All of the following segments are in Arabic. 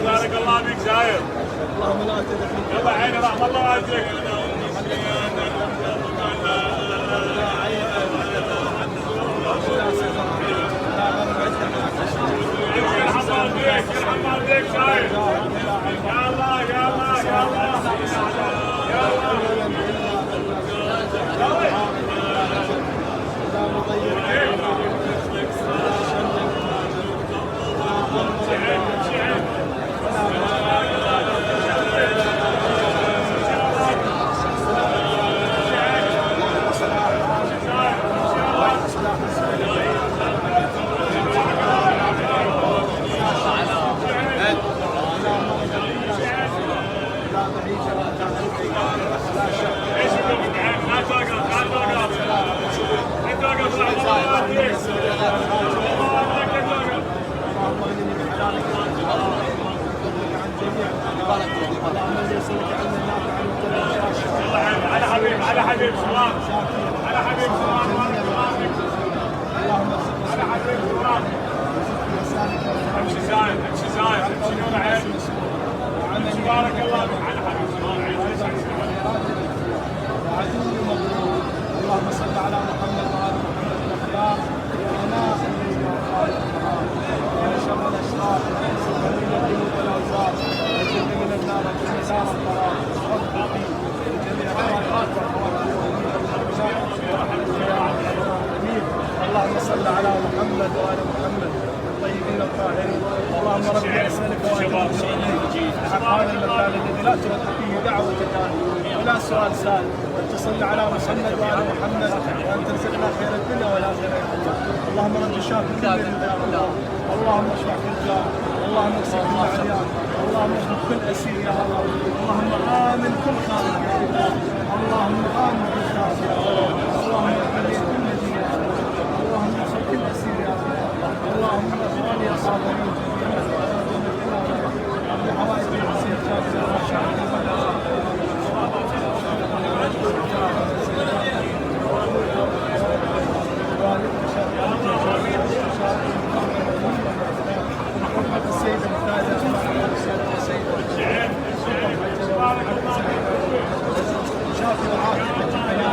بارك الله فيك زاير. اللهم لا تدخل. يلا عيني رحم الله والديك. يرحم والديك زاير. يا الله يا الله يا الله يا على حبيب على حبيب سلام على حبيب سلام على حبيب سلام امشي زايد امشي زايد امشي نور عين بارك الله فيك على حبيب سلام اللهم صل على محمد وعلى محمد الاخلاق وعناء يا شر الاشرار ومن الذنوب والاوزار وجنب من النار وجنب دار القرار ربي جميع الخيرات اللهم صل على محمد وعلى محمد الطيبين الطاهرين. اللهم ربي اسالك حقان المكان الذي لا ترد فيه دعوه كان ولا سؤال سال، وان تصل على محمد وعلى محمد وان ترزقنا خير الدنيا والاخره. اللهم رب شافي كل يا الله، اللهم اشفع كل جار، اللهم اكسر كل عريان، اللهم اشفع كل اسير يا الله، اللهم امن كل خائف يا الله، اللهم امن كل خائف يا الله، اللهم اغفر لي كل دين يا الله، اللهم اشفع كل اسير يا الله، اللهم اغفر لي اصابني بحوائج الاسير جابر الرشاد. السيد المفادى شافي وعافية في الحياة، شافي وعافية على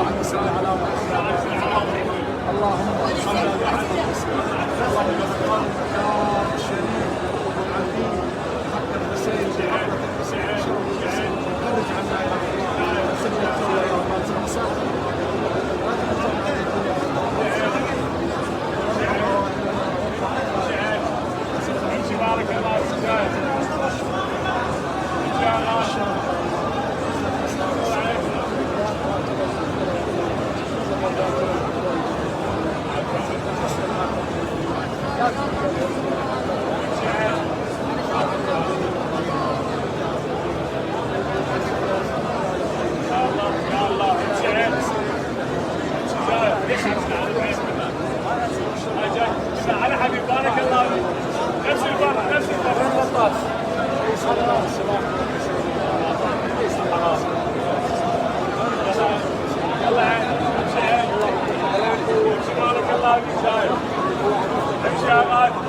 اللهم صل على محمد. اللهم ارحمنا برحمتك. اللهم اغفر المكان الشريف والعظيم حق الحسين وحق الحسين. فرج عنا يا رب. سيدنا يا رب. بارك الله فيك. ان شاء الله. على حبيب بارك الله فيك. نفس الفرح نفس الفرح. يلا امشي بارك الله فيك. شايف امشي يا غالي.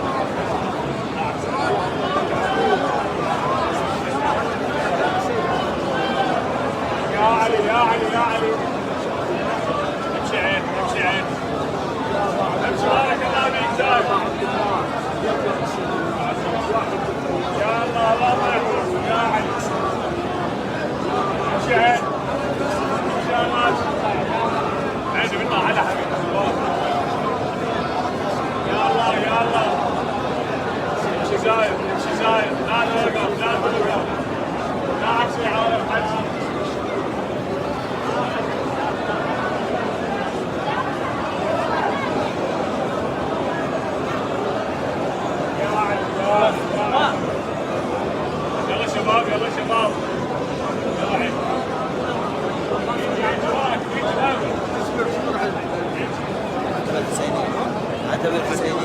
يا علي يا علي يا علي. امشي عين امشي عين. امشي بارك الله فيك. شايف يا الله الله يحفظك يا علي. امشي عين امشي يا ماجد. عيني بالله على حبيبي. يا الله يا الله. امشي زايد امشي زايد. لا توقف لا توقف. لا عكسي عارف حجي. يلا شباب يلا شباب. يلا عيد. اعتبر حسيني.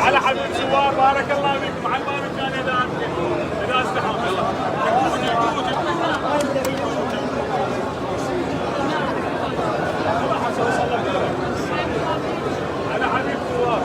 على حبيب سوار بارك الله فيك. مع الباب الثاني اذا استحق. على حبيب سوار.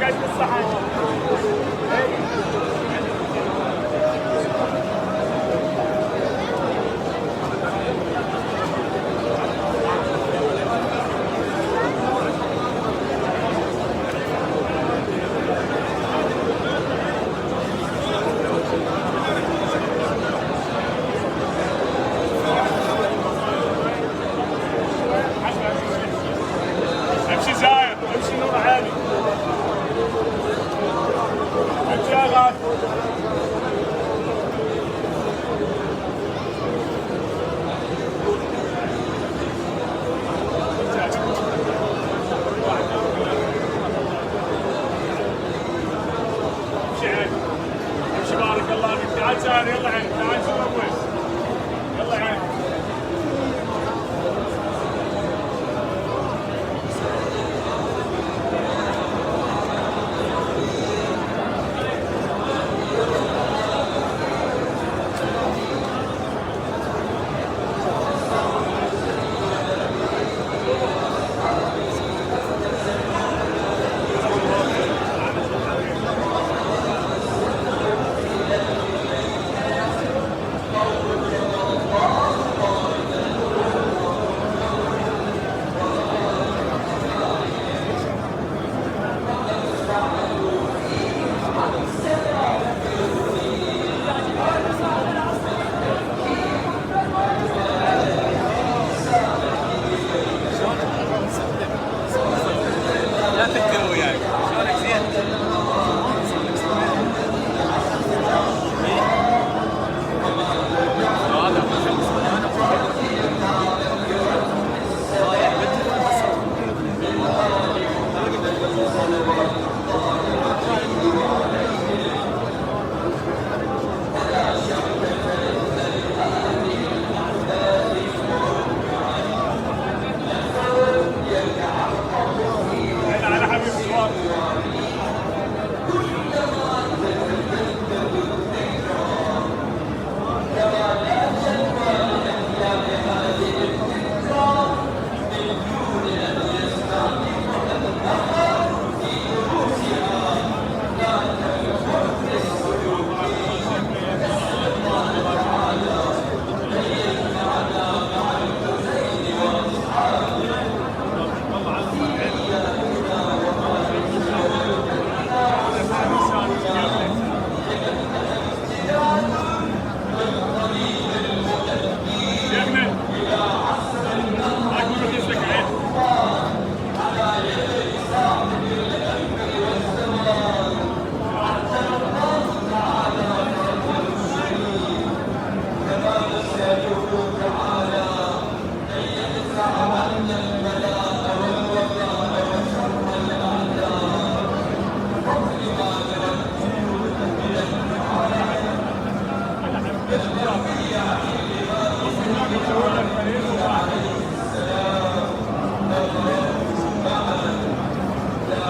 اقعد بالصحن. امشي زايد، امشي نور عالي. امشي يا غاد. امشي عين. امشي بارك الله فيك. تعال زايد، يلا عين، تعال سوي. يلا عين. لا تفكر وياي شلونك زين؟ على حبيب الصواب.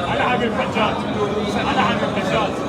على حبيب الحجاج، على حبيب الحجاج.